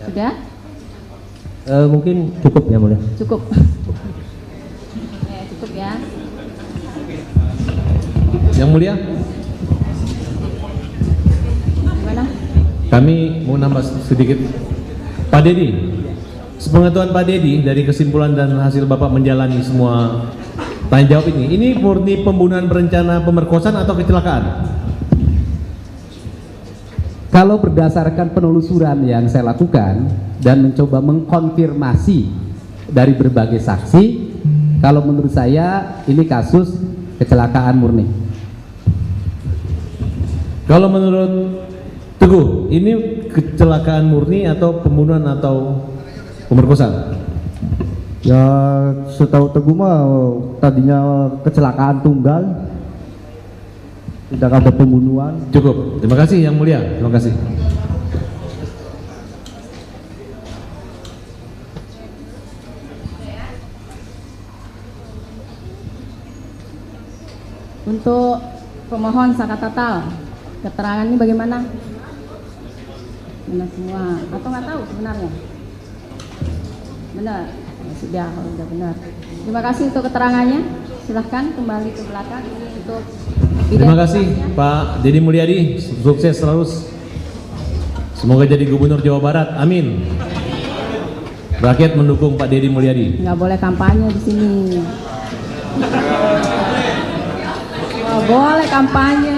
Sudah? Mungkin cukup ya mulia. Cukup. Cukup ya. Yang mulia, Gimana? kami mau nambah sedikit. Pak Dedi, sepengetahuan Pak Dedi dari kesimpulan dan hasil Bapak menjalani semua tanya jawab ini murni pembunuhan berencana pemerkosaan atau kecelakaan? Kalau berdasarkan penelusuran yang saya lakukan dan mencoba mengkonfirmasi dari berbagai saksi, kalau menurut saya ini kasus kecelakaan murni. Kalau menurut Teguh, ini kecelakaan murni atau pembunuhan atau pemerkosaan? Ya setahu Teguh mah tadinya kecelakaan tunggal, tidak ada pembunuhan. Cukup. Terima kasih Yang Mulia. Terima kasih. Untuk pemohon Sakatatal, keterangan ini bagaimana? Benar semua atau nggak tahu sebenarnya? Benar. Ya, sudah kalau sudah benar. Terima kasih untuk keterangannya. Silahkan kembali ke belakang ini untuk. Terima kasih Pak Deddy Mulyadi. Sukses selalu. Semoga jadi Gubernur Jawa Barat. Amin. Rakyat mendukung Pak Deddy Mulyadi. Nggak boleh kampanye di sini. Nggak boleh kampanye.